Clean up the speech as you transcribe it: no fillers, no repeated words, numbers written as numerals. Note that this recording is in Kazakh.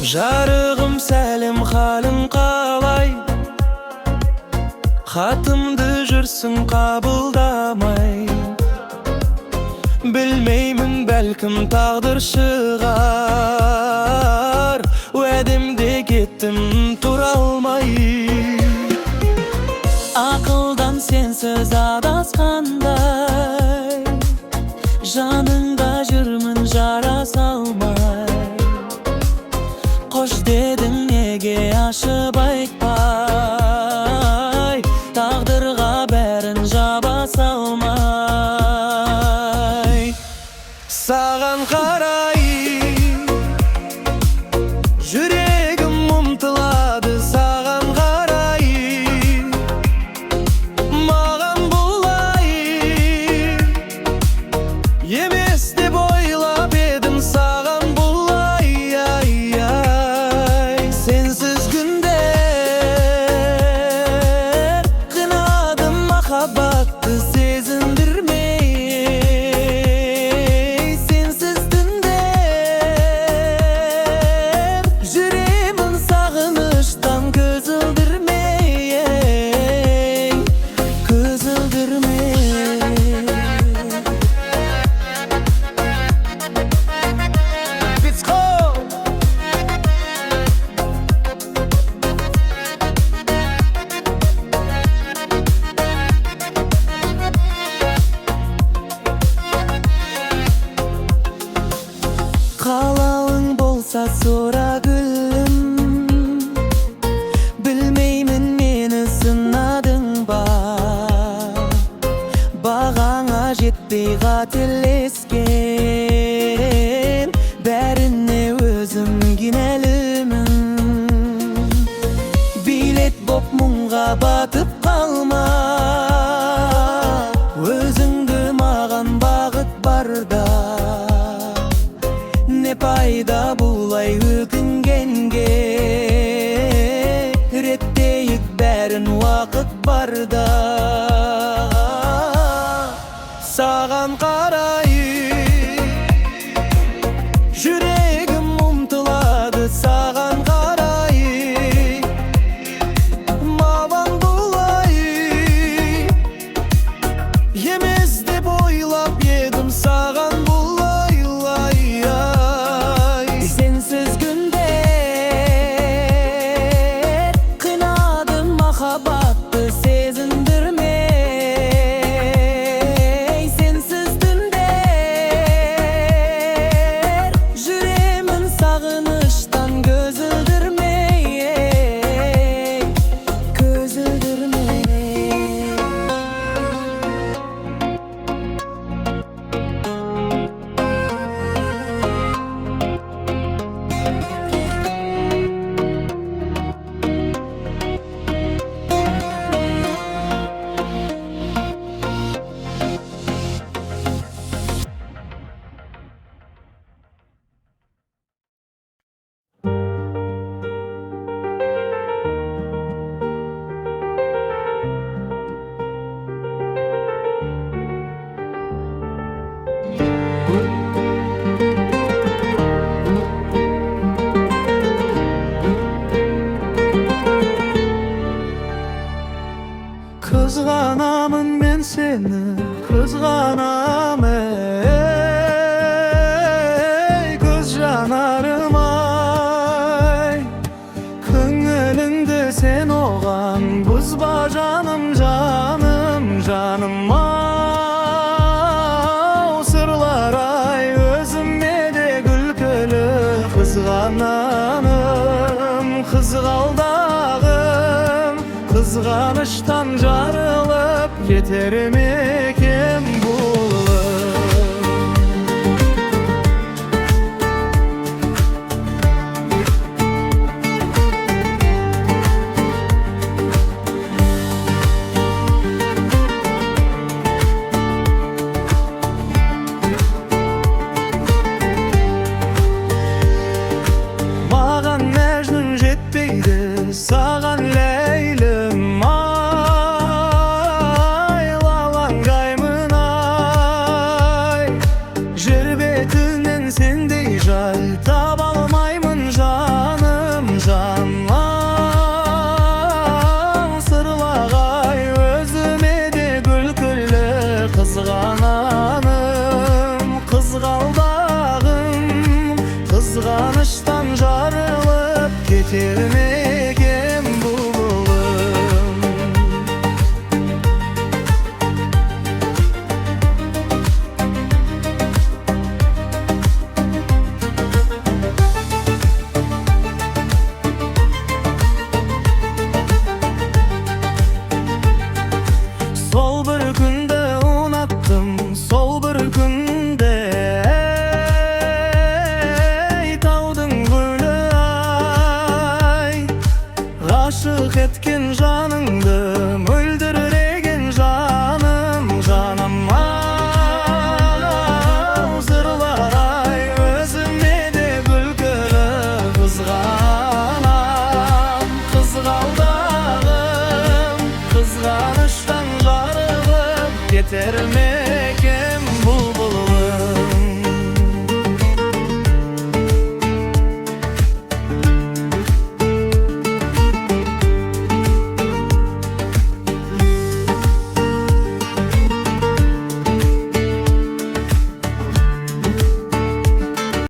Жарығым сәлем халың қалай, хатымды жүрсің қабылдамай. Білмеймін, бәлкім тағдыр шығар, уәдемде кеттім тұра алмай. Ақылдан сенсіз адасқандай, жаныңда жүрмін жара салмай. Қош дедің неге ашып айтпай, тағдырға бәрін жаба салмай. Саған қарай жүрегім ұмтылады, саған қарай маған бұлай емес деп ойлап едім, саған бұлай. Сенсіз күндер қинаdım, махаббатты сезіндірмей. Сенсіз түндер жүремін сағыныштан, көзілдірмей, көзілдірмей. Қалауың болса сұра гүлім, білмеймін мені сынадың ба, бағаңа жетпей қателескен, бәріне өзім кінәлімін. Билет боп мұңға батып қалма, өзіңді маған бағыт барда. Не пайда бұлай өкінгенге, реттейік бәрін уақыт барда. Саған қарай жүрегім ұмтылады, саған қарай маған бұлай емес деп ойлап едім, саған махаббатты сезіндірмей. Сенсіз түндер жүремін сағыныштан, көзілдірмей, көзілдірмей. Қызғанамын мен сені, қызғанам ей, көз жанарым ай. Көңіліңді сен оған бұзба жаным, жаным, жаным ау. Сырлар ай өзіме де күлкілі, қызғананым, қызғалдағым, қызғаныштан жарылып кетер ме екен бұл? Маған мәжнүн жетпейді, саған ләйлім ай. Лалаңдаймын ай, жер бетінен сендей жай таба алмаймын жаным. kızganıştan jarılıp getirmegem bulum. Sol bir günde unattım, sol bir günde ey tağdın gülü ay. Aşık etken canыңды öldüregen canım, canım ау. Zırlar ay özüme de gülgülü kızganam, kızgaldağım. Kızganıştan jarılıp geterme